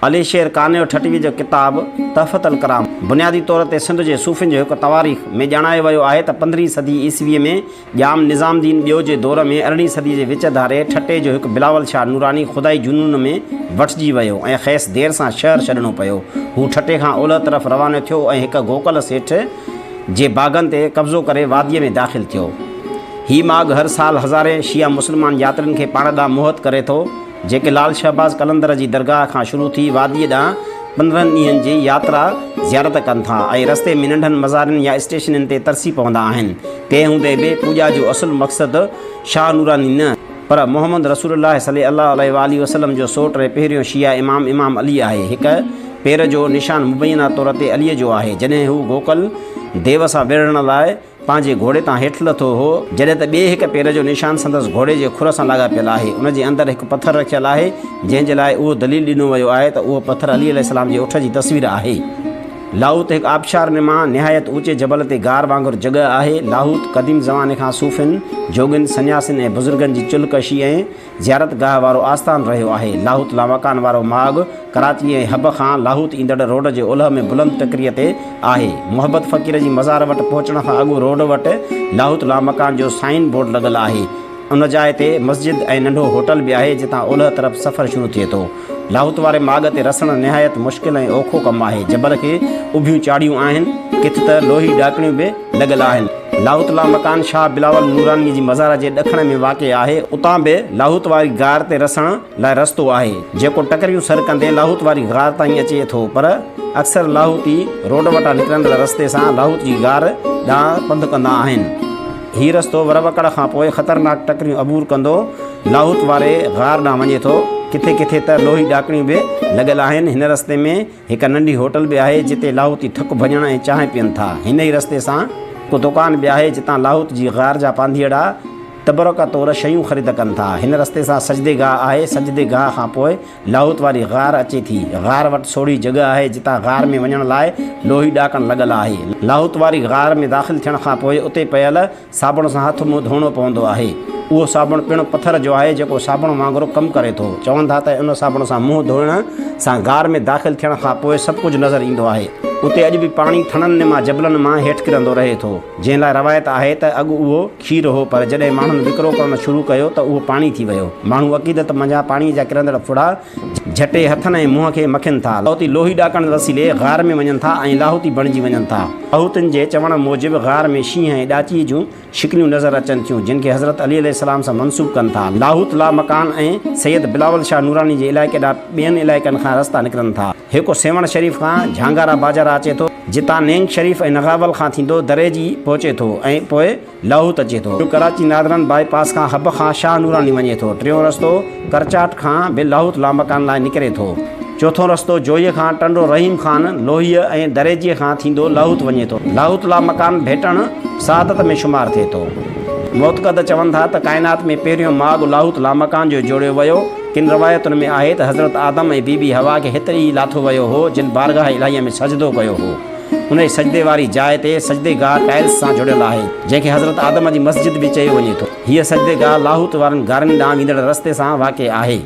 अली शेर काने ठटवी जो किताब तहफ़त अल कराम बुनियादी तौर ते सिंध जे सूफ़िन जो एक तवारीख़ में ॼाणायो वियो आहे त 15वीं सदी ईस्वी में जाम निज़ामुद्दीन ॿियो जे दौर में 18वीं सदी जे विच धारे ठटे जो एक बिलावल शाह नूरानी खुदाई जुनून में वठिजी वियो ऐं ख़ैस देर सां शहर छॾणो पियो। हू ठटे खां ओलह तरफ़ रवानो थियो ऐं हिक गोकल सेठ जे बागनि ते कब्ज़ो करे वादीअ में दाख़िल थियो। ही माग हर साल हज़ारे शिया मुस्लमान यात्रियुनि खे पाण ॾांहुं मुहत करे थो, जेके लाल शहबाज़ कलंदर जी दरगाह खां शुरू थी वादीअ ॾांहुं 15 ॾींहंनि जी यात्रा ज़ियारत कनि था ऐं रस्ते में नंढनि मज़ारनि या स्टेशननि ते तरसी पवंदा आहिनि। तंहिं हूंदे बि पूॼा जो असुलु मक़सदु शाह नूरानी न पर मोहम्मद रसूलुल्लाह सल्लल्लाहु अलैहि वसल्लम जो सोट पहिरियों शिया इमाम अली आहे। हिक पेर जो निशान मुबैना तौर ते अलीअ जो आहे। जॾहिं हू गोकल देव सां विढ़ण लाइ पंहिंजे घोड़े तां हेठि लथो हो, जॾहिं त ॿिए हिक पेर जो निशान संदसि घोड़े जे खुर सां लाॻापियल आहे। उन जे अंदरि हिकु पथर रखियलु आहे, जंहिंजे लाइ उहो दलील ॾिनो वियो आहे त उहो पथर अली अलैहिस्सलाम जे उठ जी तस्वीर आहे। लाहौत हिकु आबशार मां निहायत ऊचे जबल ते गार वांगुरु जॻह आहे। लाहौत क़दीम ज़माने खां सूफ़िन, जोगिन, सन्यासिन ऐं बुज़ुर्गनि जी चुल्हकशी ऐं ज़ियारत गाह वारो आस्थान रहियो आहे। लाहौत लामकान वारो माॻ कराची ऐं हब खां लाहौत ईंदड़ रोड जे ओलह में बुलंद टकरीअ ते आहे। मोहब्बत फ़क़ीर जी मज़ार वटि पहुचण खां अॻु रोड वटि लाहौत लामकान जो साइन बोर्ड लॻल आहे। उन जाइ ते मस्जिद ऐं नंढो होटल बि आहे जितां ओलह तरफ़ सफ़र शुरू थिए थो। लाहौत वारे माॻ ते रसण निहायत मुश्किल ऐं औखो कमु आहे। जबल खे उभियूं चाढ़ियूं आहिनि, किथे त लोही ॾाकणियूं बि लॻल आहिनि। लाहौत लामकान शाह बिलावल नूरानी जी मज़ार जे ॾखण में वाक़िअ आहे। उतां बि लाहौत वारी गार ते रसण लाइ रस्तो आहे, जेको टकरियूं सर कंदे लाहौत वारी गार ताईं अचे थो, पर अक्सर लाहौती रोड वटां निकिरंदड़ रस्ते सां लाहौत जी गार ॾांहुं पंधु कंदा आहिनि। हीउ रस्तो वरवकड़ खां पोइ ख़तरनाक टकरियूं अबूर कंदो लाहौत वारे गार ॾांहुं वञे थो। किथे किथे त लोही ॾाकणियूं बि लॻल आहिनि। हिन रस्ते में हिकु नंढी होटल बि आहे जिते लाहौती थकु भञण ऐं चांहि पीअनि था। हिन ई रस्ते सां को दुकान बि आहे जितां लाहौत जी गार जा पांधीअड़ा तबरक तौरु शयूं ख़रीद कनि था। हिन रस्ते सां सजदे गाह आहे। सजदे गाह खां पोइ लाहौत वारी गार अचे थी। गार वटि सोढ़ी जॻह आहे जितां गार में वञण लाइ लोही ॾाकणु लॻल आहे। लाहौत वारी गार में दाख़िल थियण खां पोइ उते पियल साबुण सां हथ मुंहुं धोइणो पवंदो आहे। उहो साबुण पिणु पथर जो आहे जेको साबुण वांगुरु कमु करे थो। चवनि था त उन साबुण सां मुंहुं धोइण सां गार में दाख़िल थियण खां पोइ सभु कुझु नज़र ईंदो आहे। उते अॼु बि पाणी थणनि मां जबलनि मां हेठि किरंदो रहे थो, जंहिं लाइ रवायत आहे त अॻु उहो खीर हो, पर जॾहिं माण्हुनि विकिरो करणु शुरू कयो त उहो पाणी थी वियो। माण्हू अक़ीदत मंझां पाणीअ जा किरंदड़ फुड़ा झटे हथनि ऐं मुंहं खे मखिनि था। लाहौती लोही ॾाकण वसीले गार में वञनि था ऐं लाहौती बणिजी वञनि था। लाहौतियुनि जे चवण मूजिबि गार में शींहं ऐं ॾाची जूं शिकलियूं नज़र अचनि थियूं, जिन खे हज़रत अली अलैहिस्सलाम सां मनसूब कनि था। लाहौत लामकान ऐं सैयद बिलावल शाह नूरानी जे इलाइक़े ॾांहुं ॿियनि इलाइक़नि खां रस्ता निकिरनि था। हिकु सेवण शरीफ़ खां झांगारा बाज़ार अचे थो, जितां नेंग शरीफ़ ऐं नगावल खां थींदो दरे जी पहुचे थो ऐं पोइ लाहौत अचे थो। कराची नादरन बाईपास खां हब खां शाह नूरानी वञे थो। टियों रस्तो करचाट खां बि लाहौत लामकान लाइ निकिरे थो। चौथों रस्तो जोईअ खां टंडो रहीम ख़ान लोहीअ ऐं दरेजीअ खां थींदो लाहौत वञे थो। लाहौत लामकान भेटण सआदत में शुमार थिए थो। मोतक़द चवनि था त काइनात में पहिरियों माॻ लाहौत लामकान जो जोड़ियो वियो। किन रवायतुनि में आहे त हज़रत आदम ऐं बीबी हवा खे हिते ई लाथो वियो हो, जिन बारगाह इलाहीअ में सजदो कयो हो। उन सजदे वारी जाइ ते सजदे गाह टाइल्स सां जुड़ियल आहे, जंहिंखे हज़रत आदम जी मस्जिद बि चयो वञे थो। हीअ सजदे गाह लाहौत वारनि गारनि ॾांहुं ईंदड़ रस्ते सां वाक़िअ आहे।